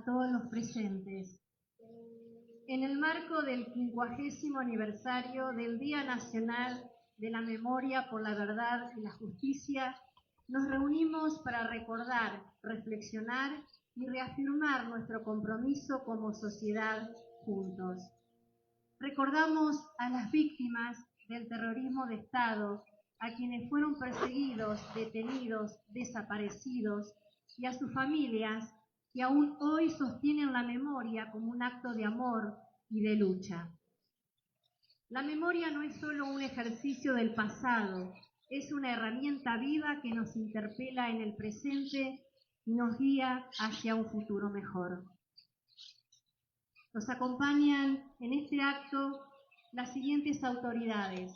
a todos los presentes. En el marco del 50º aniversario del Día Nacional de la Memoria por la Verdad y la Justicia, nos reunimos para recordar, reflexionar y reafirmar nuestro compromiso como sociedad juntos. Recordamos a las víctimas del terrorismo de Estado, a quienes fueron perseguidos, detenidos, desaparecidos, y a sus familias que aún hoy sostienen la memoria como un acto de amor y de lucha. La memoria no es solo un ejercicio del pasado, es una herramienta viva que nos interpela en el presente y nos guía hacia un futuro mejor. Nos acompañan en este acto las siguientes autoridades: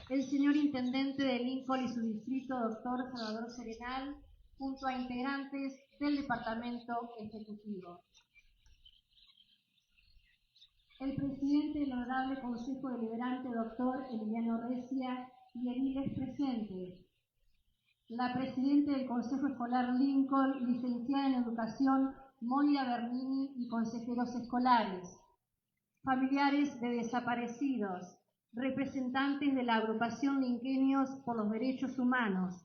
el señor Intendente de Lincoln y su distrito, doctor Salvador Serenal, junto a integrantes del Departamento Ejecutivo. El presidente del Honorable Consejo Deliberante, doctor Emiliano Recia, y ediles presentes. La presidenta del Consejo Escolar Lincoln, licenciada en Educación, Moira Bernini, y consejeros escolares. Familiares de desaparecidos, representantes de la agrupación Linquenios por los Derechos Humanos,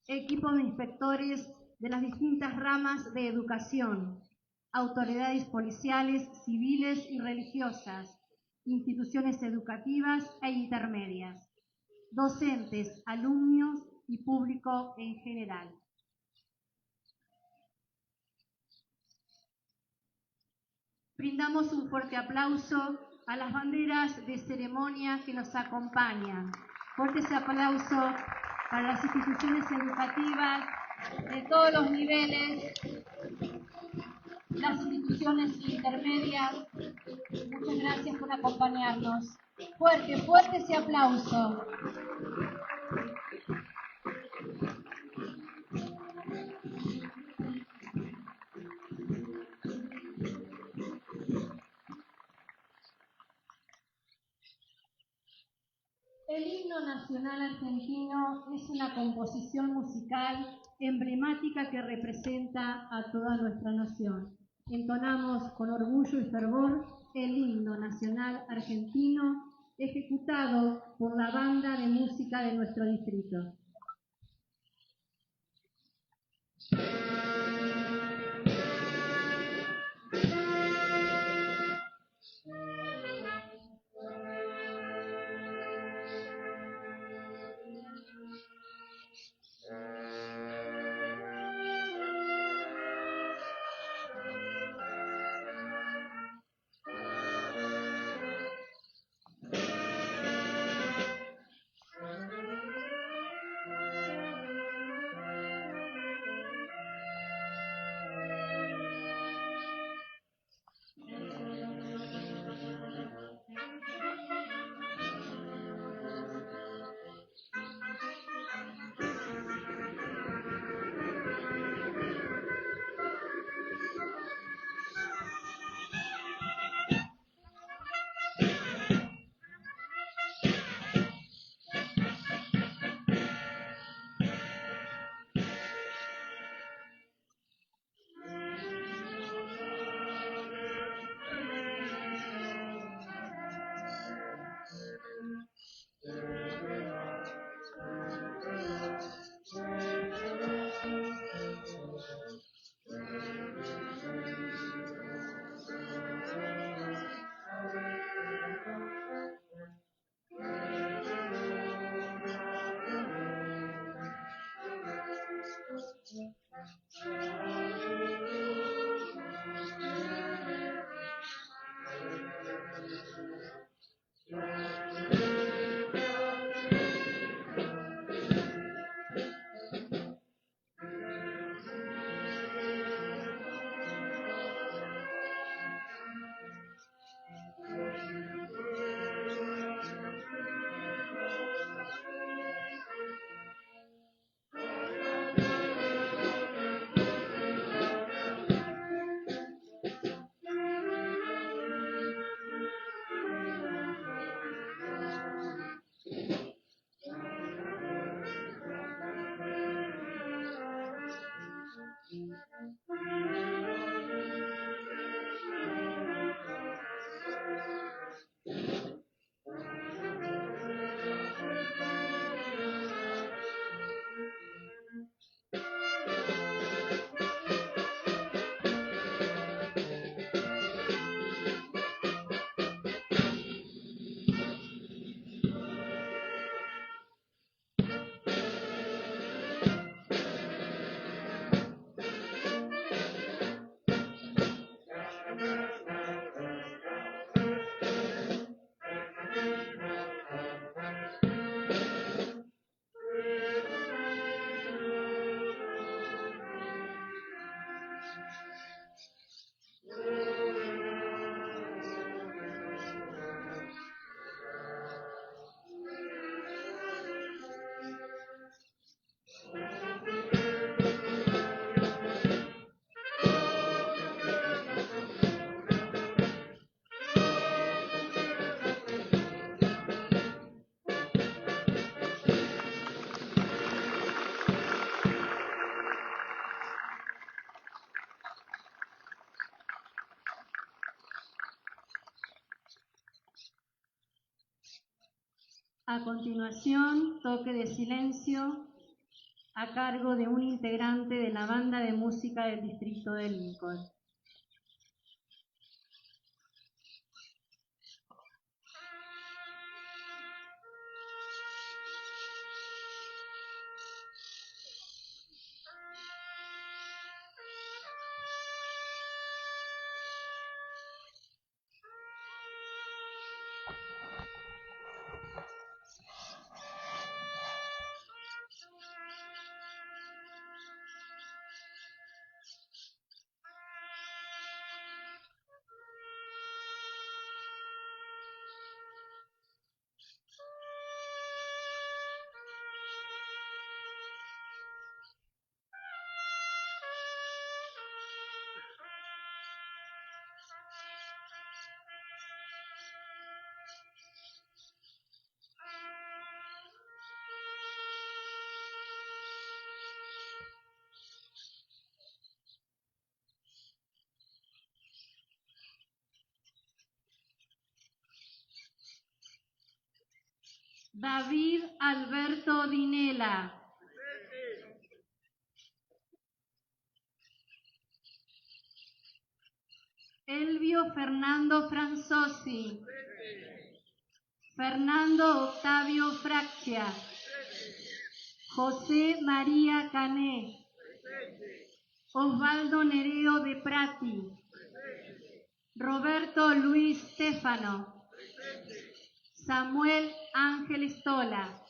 equipo de inspectores de las distintas ramas de educación, autoridades policiales, civiles y religiosas, instituciones educativas e intermedias, docentes, alumnos y público en general. Brindamos un fuerte aplauso a las banderas de ceremonia que nos acompañan. Fuertes aplausos para las instituciones educativas de todos los niveles, las instituciones intermedias. Muchas gracias por acompañarnos. Fuerte ese aplauso. El himno nacional argentino es una composición musical emblemática que representa a toda nuestra nación. Entonamos con orgullo y fervor el himno nacional argentino, ejecutado por la banda de música de nuestro distrito. A continuación, toque de silencio a cargo de un integrante de la banda de música del distrito de Lincoln. David Alberto Dinela. Elvio Fernando Franzosi. Fernando Octavio Fraccia. José María Cané. Osvaldo Nereo de Prati. Roberto Luis Stefano. Samuel Ángel Stola.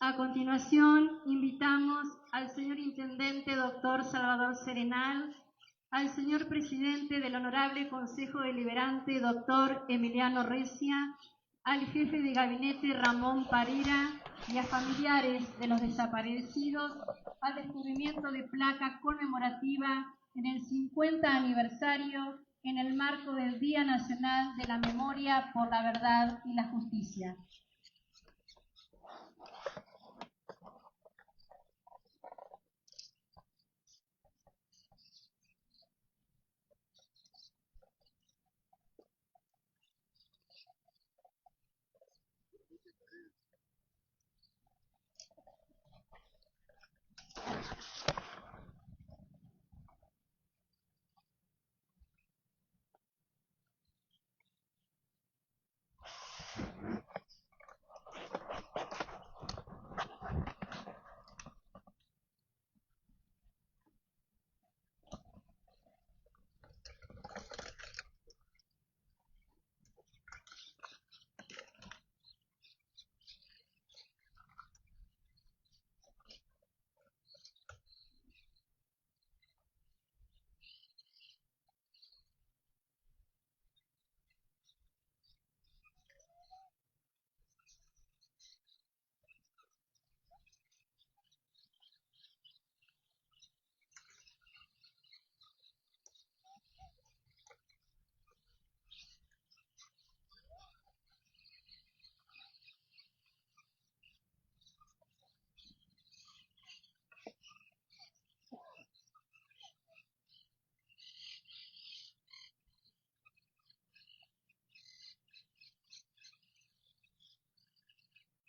A continuación, invitamos al señor Intendente Dr. Salvador Serenal, al señor Presidente del Honorable Consejo Deliberante Dr. Emiliano Recia, al Jefe de Gabinete Ramón Parera y a familiares de los desaparecidos al descubrimiento de placa conmemorativa en el 50 aniversario en el marco del Día Nacional de la Memoria por la Verdad y la Justicia.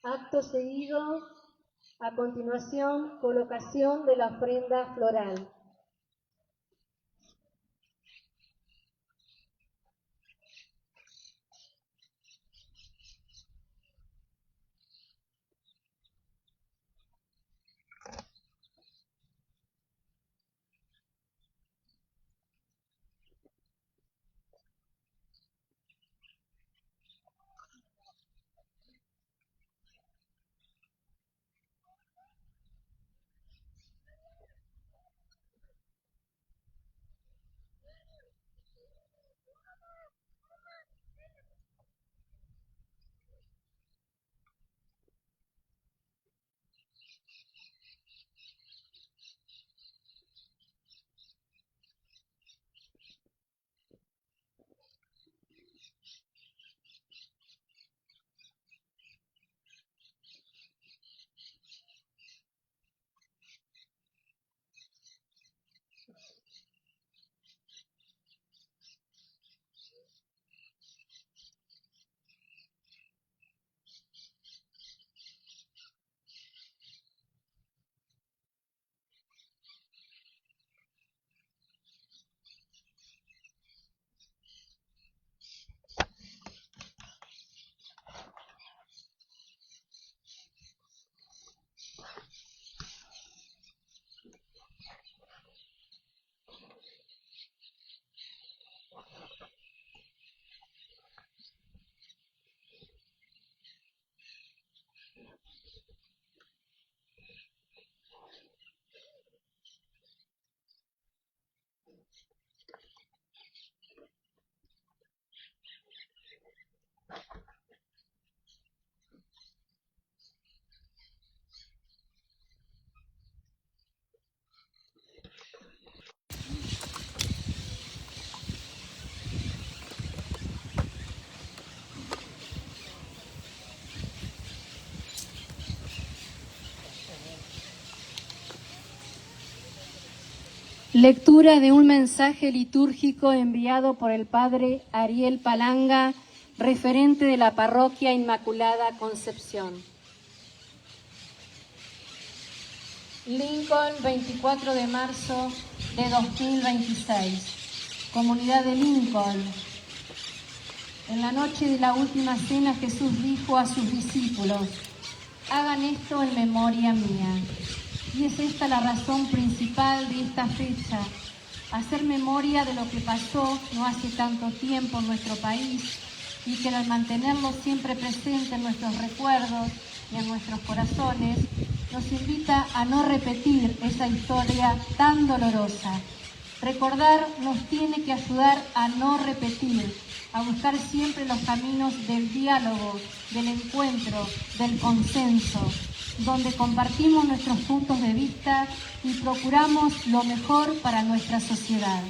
Acto seguido, a continuación, colocación de la ofrenda floral. Lectura de un mensaje litúrgico enviado por el Padre Ariel Palanga, referente de la Parroquia Inmaculada Concepción. Lincoln, 24 de marzo de 2026. Comunidad de Lincoln. En la noche de la última cena, Jesús dijo a sus discípulos: hagan esto en memoria mía. Y es esta la razón principal de esta fecha: hacer memoria de lo que pasó no hace tanto tiempo en nuestro país, y que al mantenerlo siempre presente en nuestros recuerdos y en nuestros corazones, nos invita a no repetir esa historia tan dolorosa. Recordar nos tiene que ayudar a no repetir, a buscar siempre los caminos del diálogo, del encuentro, del consenso, donde compartimos nuestros puntos de vista y procuramos lo mejor para nuestra sociedad.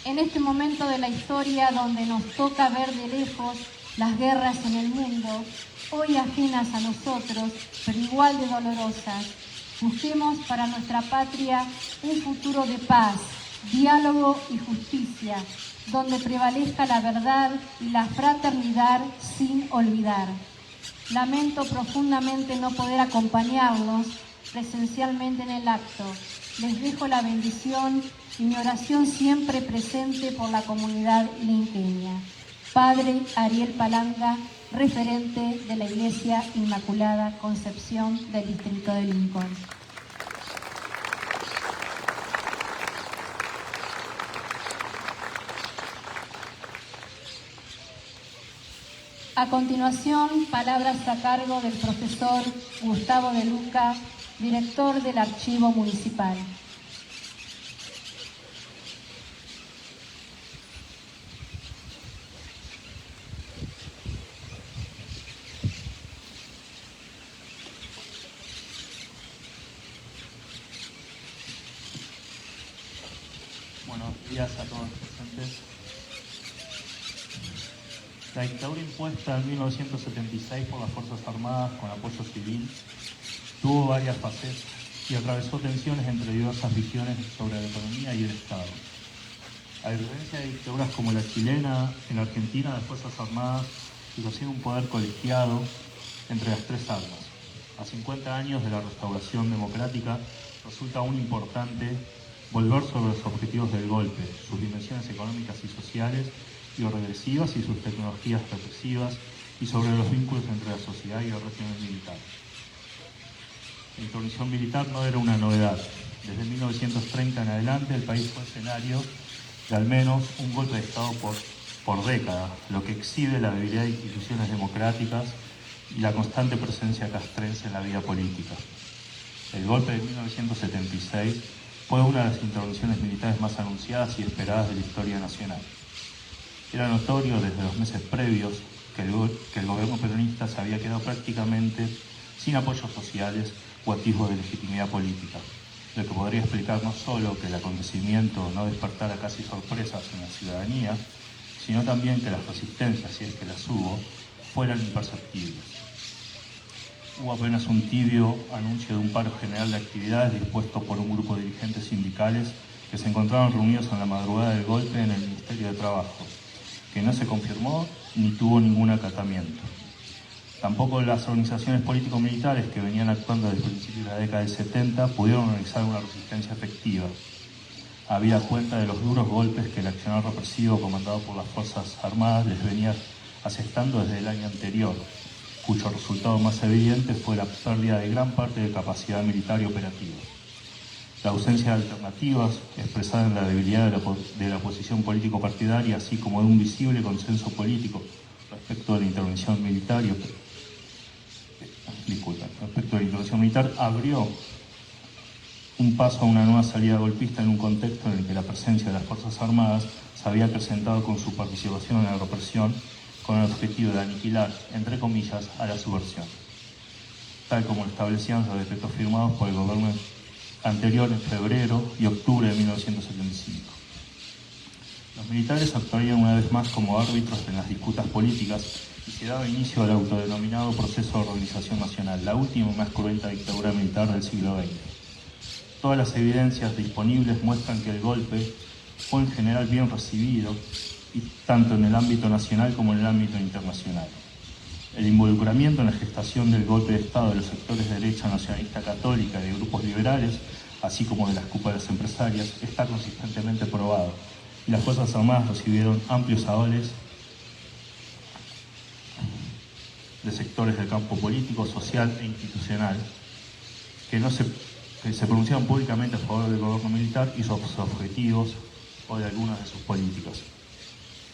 En este momento de la historia, donde nos toca ver de lejos las guerras en el mundo, hoy ajenas a nosotros, pero igual de dolorosas, busquemos para nuestra patria un futuro de paz, diálogo y justicia, donde prevalezca la verdad y la fraternidad sin olvidar. Lamento profundamente no poder acompañarlos presencialmente en el acto. Les dejo la bendición y mi oración siempre presente por la comunidad linqueña. Padre Ariel Palanga, referente de la Iglesia Inmaculada Concepción del Distrito de Lincoln. A continuación, palabras a cargo del profesor Gustavo de Luca, director del Archivo Municipal. Buenos días a todos los presentes. La dictadura impuesta en 1976 por las Fuerzas Armadas con apoyo civil tuvo varias facetas y atravesó tensiones entre diversas visiones sobre la economía y el Estado. A diferencia de dictaduras como la chilena, en Argentina las Fuerzas Armadas ejercían un poder colegiado entre las tres armas. A 50 años de la restauración democrática, resulta aún importante volver sobre los objetivos del golpe, sus dimensiones económicas y sociales y regresivas y sus tecnologías represivas, y sobre los vínculos entre la sociedad y el régimen militar. La intervención militar no era una novedad. Desde 1930 en adelante el país fue escenario de al menos un golpe de Estado por década, lo que exhibe la debilidad de instituciones democráticas y la constante presencia castrense en la vida política. El golpe de 1976 fue una de las intervenciones militares más anunciadas y esperadas de la historia nacional. Era notorio desde los meses previos que el gobierno peronista se había quedado prácticamente sin apoyos sociales o atisbos de legitimidad política, lo que podría explicar no solo que el acontecimiento no despertara casi sorpresas en la ciudadanía, sino también que las resistencias, si es que las hubo, fueran imperceptibles. Hubo apenas un tibio anuncio de un paro general de actividades dispuesto por un grupo de dirigentes sindicales que se encontraban reunidos en la madrugada del golpe en el Ministerio de Trabajo, que no se confirmó ni tuvo ningún acatamiento. Tampoco las organizaciones político-militares que venían actuando desde principios de la década del 70 pudieron organizar una resistencia efectiva, habida cuenta de los duros golpes que el accionar represivo comandado por las Fuerzas Armadas les venía asestando desde el año anterior, cuyo resultado más evidente fue la pérdida de gran parte de capacidad militar y operativa. La ausencia de alternativas, expresada en la debilidad de la oposición político-partidaria, así como de un visible consenso político respecto de la intervención militar, abrió un paso a una nueva salida golpista en un contexto en el que la presencia de las Fuerzas Armadas se había acrecentado con su participación en la represión, con el objetivo de aniquilar, entre comillas, a la subversión, tal como lo establecían los decretos firmados por el gobierno anterior en febrero y octubre de 1975. Los militares actuarían una vez más como árbitros en las disputas políticas y se daba inicio al autodenominado proceso de organización nacional, la última y más cruenta dictadura militar del siglo XX. Todas las evidencias disponibles muestran que el golpe fue en general bien recibido, y tanto en el ámbito nacional como en el ámbito internacional. El involucramiento en la gestación del golpe de Estado de los sectores de derecha nacionalista católica y de grupos liberales, así como de las cúpulas empresarias, está consistentemente probado, y las Fuerzas Armadas recibieron amplios avales de sectores del campo político, social e institucional que se pronunciaron públicamente a favor del gobierno militar y sus objetivos o de algunas de sus políticas.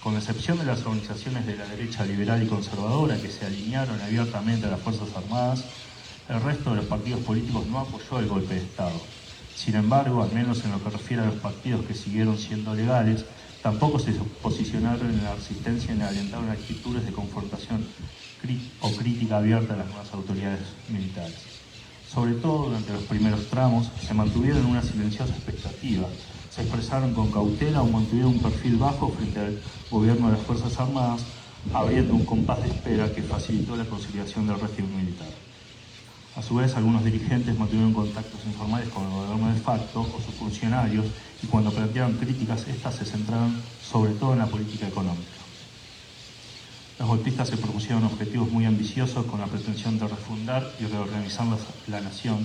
Con la excepción de las organizaciones de la derecha liberal y conservadora que se alinearon abiertamente a las Fuerzas Armadas, el resto de los partidos políticos no apoyó el golpe de Estado. Sin embargo, al menos en lo que refiere a los partidos que siguieron siendo legales, tampoco se posicionaron en la resistencia ni alentaron actitudes de confrontación o crítica abierta a las nuevas autoridades militares. Sobre todo durante los primeros tramos, se mantuvieron en una silenciosa expectativa, se expresaron con cautela o mantuvieron un perfil bajo frente al gobierno de las Fuerzas Armadas, abriendo un compás de espera que facilitó la conciliación del régimen militar. A su vez, algunos dirigentes mantuvieron contactos informales con el gobierno de facto o sus funcionarios, y cuando planteaban críticas, estas se centraron sobre todo en la política económica. Los golpistas se propusieron objetivos muy ambiciosos con la pretensión de refundar y reorganizar la nación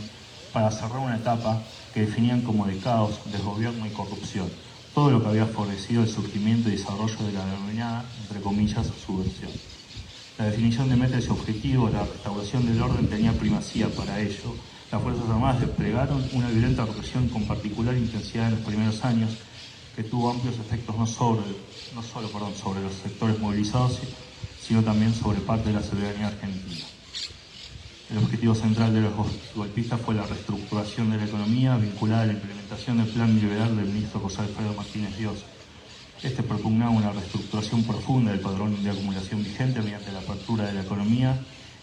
para cerrar una etapa que definían como de caos, desgobierno y corrupción, todo lo que había favorecido el surgimiento y desarrollo de la denominada, entre comillas, subversión. La definición de metas y objetivos, la restauración del orden tenía primacía para ello. Las Fuerzas Armadas desplegaron una violenta represión con particular intensidad en los primeros años, que tuvo amplios efectos no solo sobre los sectores movilizados, sino también sobre parte de la ciudadanía argentina. El objetivo central de los golpistas fue la reestructuración de la economía vinculada a la implementación del plan liberal del ministro José Alfredo Martínez Dios. Este propugnaba una reestructuración profunda del padrón de acumulación vigente mediante la apertura de la economía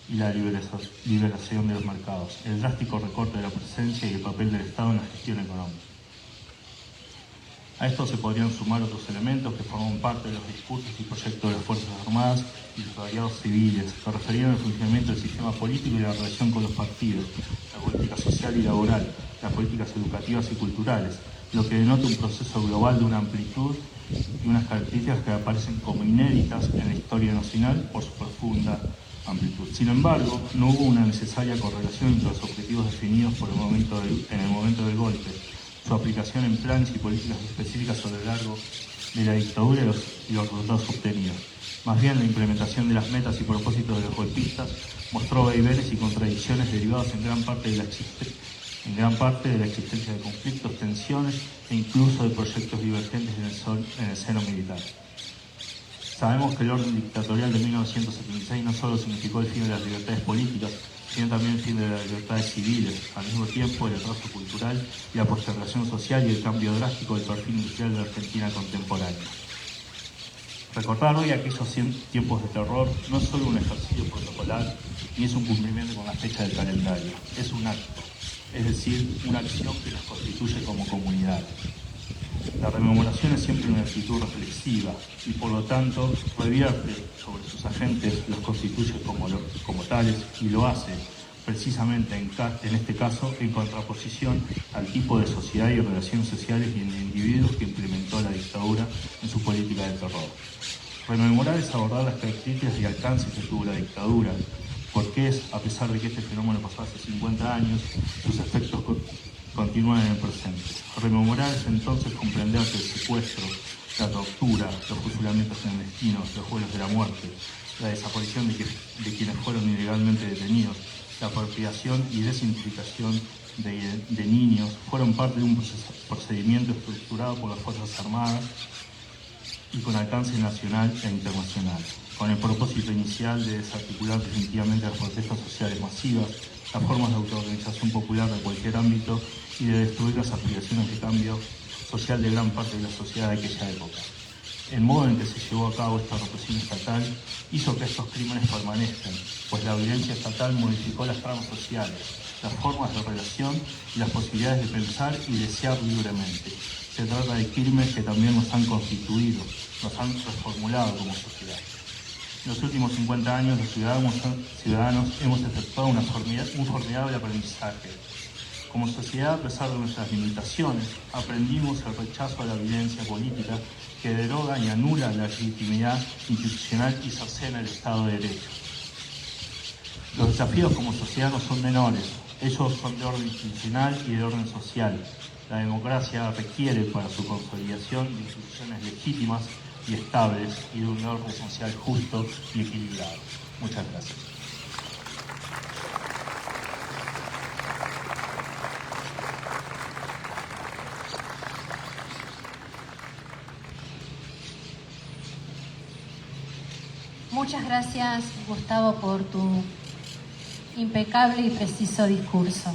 y la liberación de los mercados, el drástico recorte de la presencia y el papel del Estado en la gestión económica. A esto se podrían sumar otros elementos que forman parte de los discursos y proyectos de las Fuerzas Armadas y los aliados civiles, que referían al funcionamiento del sistema político y la relación con los partidos, la política social y laboral, las políticas educativas y culturales, lo que denota un proceso global de una amplitud y unas características que aparecen como inéditas en la historia nacional por su profunda amplitud. Sin embargo, no hubo una necesaria correlación entre los objetivos definidos en el momento del golpe, su aplicación en planes y políticas específicas a lo largo de la dictadura y los resultados obtenidos. Más bien, la implementación de las metas y propósitos de los golpistas mostró vaivenes y contradicciones derivados en gran parte de la existencia de conflictos, tensiones e incluso de proyectos divergentes en el seno militar. Sabemos que el orden dictatorial de 1976 no solo significó el fin de las libertades políticas, sino también el fin de las libertades civiles, al mismo tiempo el atraso cultural y la postergación social y el cambio drástico del perfil industrial de la Argentina contemporánea. Recordar hoy aquellos tiempos de terror no es solo un ejercicio protocolar, ni es un cumplimiento con la fecha del calendario, es un acto, es decir, una acción que nos constituye como comunidad. La rememoración es siempre una actitud reflexiva y por lo tanto revierte sobre sus agentes, los constituye como tales y lo hace precisamente en este caso en contraposición al tipo de sociedad y relaciones sociales y de individuos que implementó la dictadura en su política de terror. Rememorar es abordar las características y alcances que tuvo la dictadura, porque a pesar de que este fenómeno pasó hace 50 años, sus efectos continúan en el presente. Rememorar es entonces comprender que el secuestro, la tortura, los fusilamientos clandestinos, los vuelos de la muerte, la desaparición de quienes fueron ilegalmente detenidos, la apropiación y desidentificación de niños fueron parte de un procedimiento estructurado por las Fuerzas Armadas y con alcance nacional e internacional, con el propósito inicial de desarticular definitivamente las protestas sociales masivas, las formas de autoorganización popular de cualquier ámbito y de destruir las aspiraciones de cambio social de gran parte de la sociedad de aquella época. El modo en que se llevó a cabo esta represión estatal hizo que estos crímenes permanezcan, pues la violencia estatal modificó las tramas sociales, las formas de relación y las posibilidades de pensar y desear libremente. Se trata de crímenes que también nos han constituido, nos han reformulado como sociedad. En los últimos 50 años los ciudadanos hemos efectuado un formidable aprendizaje. Como sociedad, a pesar de nuestras limitaciones, aprendimos el rechazo a la violencia política que deroga y anula la legitimidad institucional y cercena el Estado de Derecho. Los desafíos como sociedad no son menores, ellos son de orden institucional y de orden social. La democracia requiere para su consolidación de instituciones legítimas y estables y de un orden social justo y equilibrado. Muchas gracias. Muchas gracias, Gustavo, por tu impecable y preciso discurso.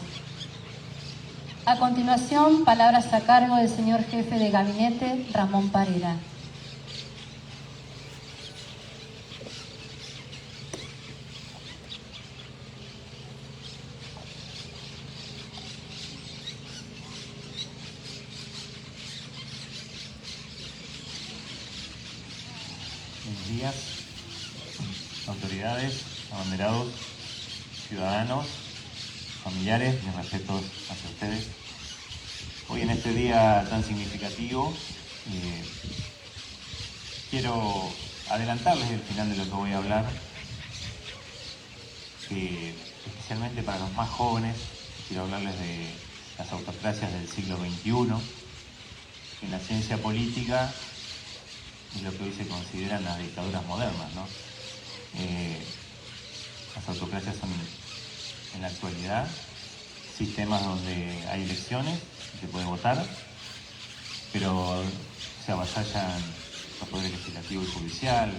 A continuación, palabras a cargo del señor jefe de gabinete, Ramón Parera. Buenos días, autoridades, abanderados, ciudadanos, familiares, mis respetos hacia ustedes. Hoy en este día tan significativo, quiero adelantarles el final de lo que voy a hablar, que especialmente para los más jóvenes, quiero hablarles de las autocracias del siglo XXI, en la ciencia política y lo que hoy se consideran las dictaduras modernas, ¿no? Las autocracias son en la actualidad sistemas donde hay elecciones, se puede votar, pero se avasallan los poderes legislativo y judicial,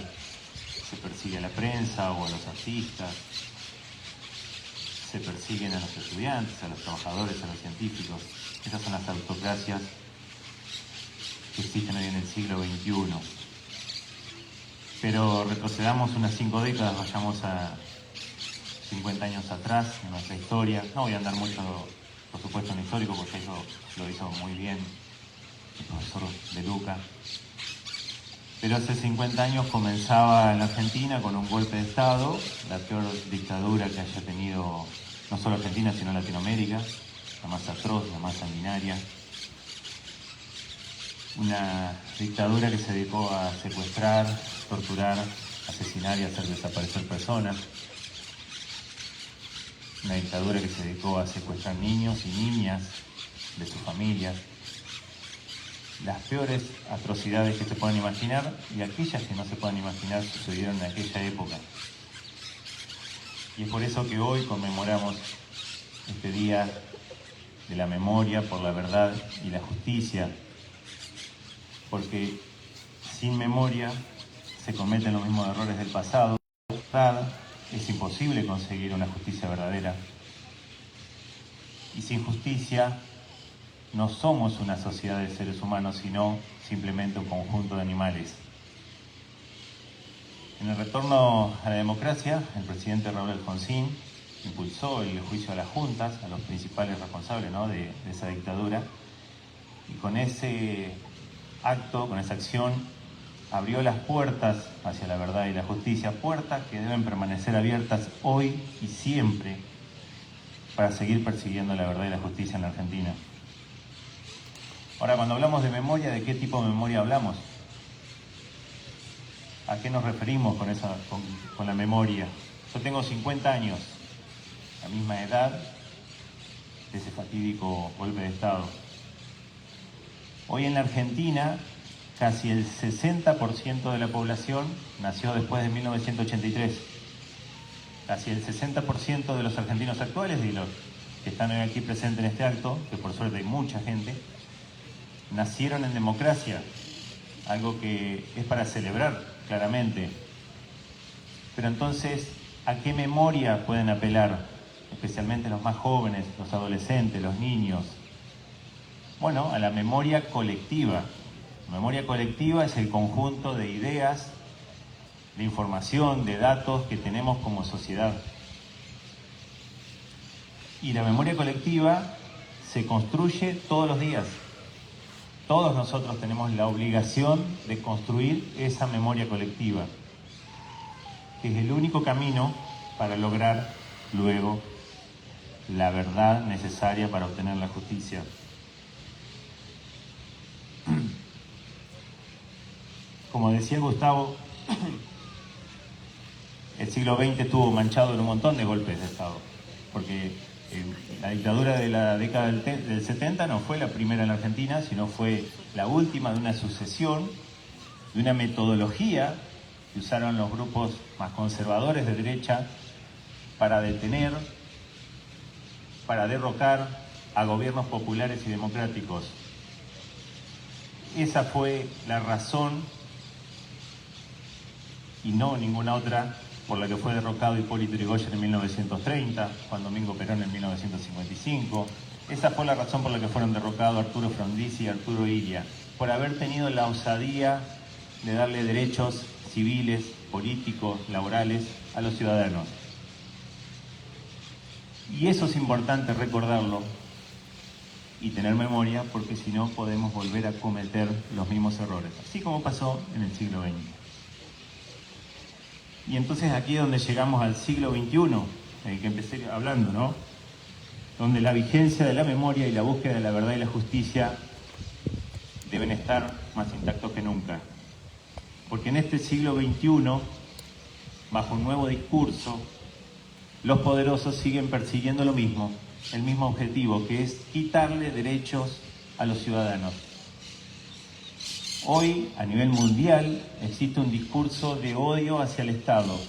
se persigue a la prensa o a los artistas, se persiguen a los estudiantes, a los trabajadores, a los científicos. Esas son las autocracias que existen hoy en el siglo XXI. Pero retrocedamos unas 5 décadas, vayamos a 50 años atrás en nuestra historia. No voy a andar mucho, por supuesto, en histórico, porque eso lo hizo muy bien el profesor De Luca. Pero hace 50 años comenzaba en la Argentina con un golpe de Estado, la peor dictadura que haya tenido no solo Argentina, sino Latinoamérica, la más atroz, la más sanguinaria. Una dictadura que se dedicó a secuestrar, torturar, asesinar y hacer desaparecer personas. Una dictadura que se dedicó a secuestrar niños y niñas de sus familias. Las peores atrocidades que se puedan imaginar y aquellas que no se puedan imaginar sucedieron en aquella época. Y es por eso que hoy conmemoramos este día de la memoria por la verdad y la justicia, porque sin memoria se cometen los mismos errores del pasado. Es imposible conseguir una justicia verdadera. Y sin justicia no somos una sociedad de seres humanos, sino simplemente un conjunto de animales. En el retorno a la democracia, el presidente Raúl Alfonsín impulsó el juicio a las juntas, a los principales responsables, ¿no?, de esa dictadura, y con ese acto, con esa acción, abrió las puertas hacia la verdad y la justicia, puertas que deben permanecer abiertas hoy y siempre para seguir persiguiendo la verdad y la justicia en la Argentina. Ahora, cuando hablamos de memoria, ¿de qué tipo de memoria hablamos? ¿A qué nos referimos con la memoria? Yo tengo 50 años, la misma edad de ese fatídico golpe de Estado. Hoy en la Argentina, casi el 60% de la población nació después de 1983. Casi el 60% de los argentinos actuales y los que están hoy aquí presentes en este acto, que por suerte hay mucha gente, nacieron en democracia, algo que es para celebrar claramente. Pero entonces, ¿a qué memoria pueden apelar? Especialmente los más jóvenes, los adolescentes, los niños. Bueno, a la memoria colectiva. La memoria colectiva es el conjunto de ideas, de información, de datos que tenemos como sociedad. Y la memoria colectiva se construye todos los días. Todos nosotros tenemos la obligación de construir esa memoria colectiva, que es el único camino para lograr luego la verdad necesaria para obtener la justicia. Como decía Gustavo, el siglo XX estuvo manchado en un montón de golpes de Estado, porque la dictadura de la década del 70 no fue la primera en la Argentina, sino fue la última de una sucesión, de una metodología que usaron los grupos más conservadores de derecha para detener, para derrocar a gobiernos populares y democráticos. Esa fue la razón, y no ninguna otra, por la que fue derrocado Hipólito Yrigoyen en 1930, Juan Domingo Perón en 1955. Esa fue la razón por la que fueron derrocados Arturo Frondizi y Arturo Illia, por haber tenido la osadía de darle derechos civiles, políticos, laborales a los ciudadanos. Y eso es importante recordarlo y tener memoria, porque si no podemos volver a cometer los mismos errores, así como pasó en el siglo XX. Y entonces aquí es donde llegamos al siglo XXI, en el que empecé hablando, ¿no? Donde la vigencia de la memoria y la búsqueda de la verdad y la justicia deben estar más intactos que nunca. Porque en este siglo XXI, bajo un nuevo discurso, los poderosos siguen persiguiendo lo mismo, el mismo objetivo, que es quitarle derechos a los ciudadanos. Hoy, a nivel mundial, existe un discurso de odio hacia el Estado.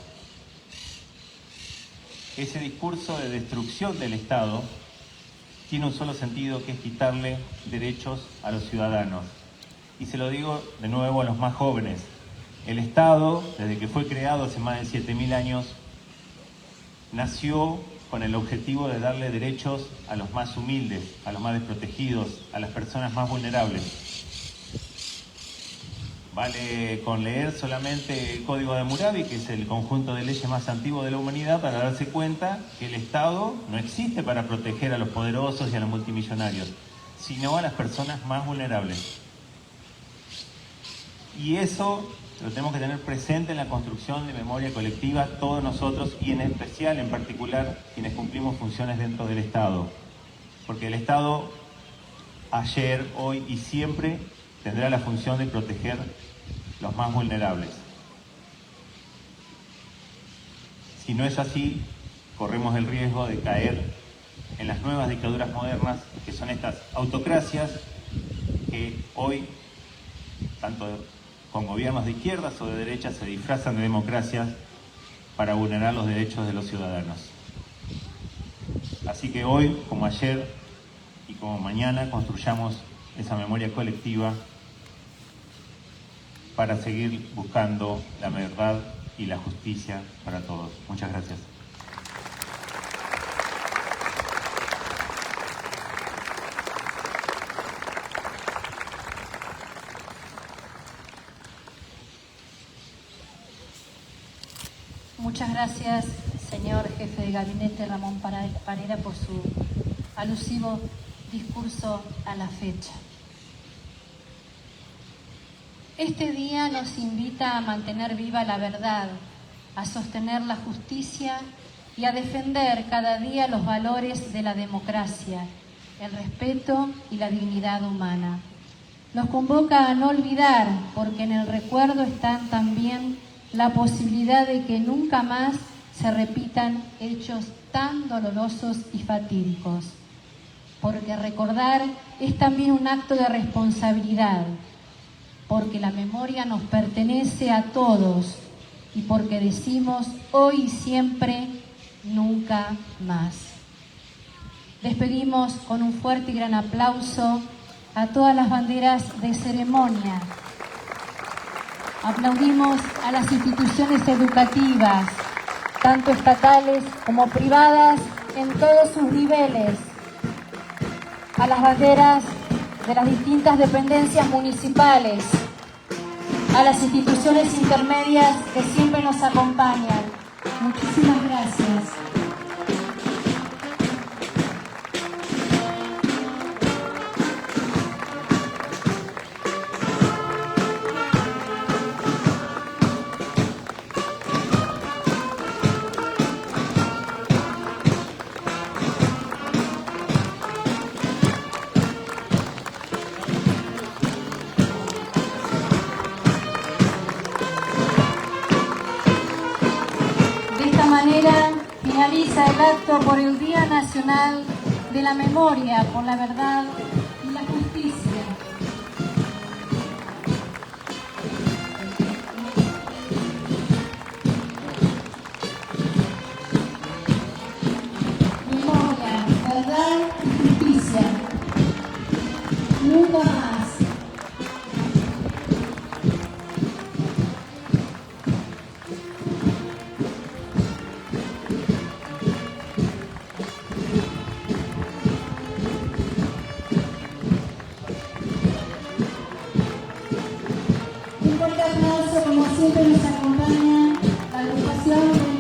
Ese discurso de destrucción del Estado tiene un solo sentido, que es quitarle derechos a los ciudadanos. Y se lo digo de nuevo a los más jóvenes. El Estado, desde que fue creado hace más de 7.000 años, nació con el objetivo de darle derechos a los más humildes, a los más desprotegidos, a las personas más vulnerables. Vale con leer solamente el Código de Hammurabi, que es el conjunto de leyes más antiguo de la humanidad, para darse cuenta que el Estado no existe para proteger a los poderosos y a los multimillonarios, sino a las personas más vulnerables. Y eso lo tenemos que tener presente en la construcción de memoria colectiva, todos nosotros, y en especial, en particular, quienes cumplimos funciones dentro del Estado. Porque el Estado, ayer, hoy y siempre, tendrá la función de proteger los más vulnerables. Si no es así, corremos el riesgo de caer en las nuevas dictaduras modernas, que son estas autocracias que hoy, tanto con gobiernos de izquierdas o de derechas, se disfrazan de democracias para vulnerar los derechos de los ciudadanos. Así que hoy, como ayer y como mañana, construyamos esa memoria colectiva para seguir buscando la verdad y la justicia para todos. Muchas gracias. Muchas gracias, señor jefe de gabinete Ramón Parera, por su alusivo discurso a la fecha. Este día nos invita a mantener viva la verdad, a sostener la justicia y a defender cada día los valores de la democracia, el respeto y la dignidad humana. Nos convoca a no olvidar, porque en el recuerdo están también la posibilidad de que nunca más se repitan hechos tan dolorosos y fatídicos. Porque recordar es también un acto de responsabilidad, porque la memoria nos pertenece a todos y porque decimos hoy y siempre, nunca más. Despedimos con un fuerte y gran aplauso a todas las banderas de ceremonia. Aplaudimos a las instituciones educativas, tanto estatales como privadas, en todos sus niveles, a las banderas de las distintas dependencias municipales, a las instituciones intermedias que siempre nos acompañan. Muchísimas gracias. finaliza el acto por el Día Nacional de la Memoria por la Verdad y la Justicia. Memoria, verdad y justicia. Nunca más. Un fuerte aplauso, como siempre nos acompaña la agrupación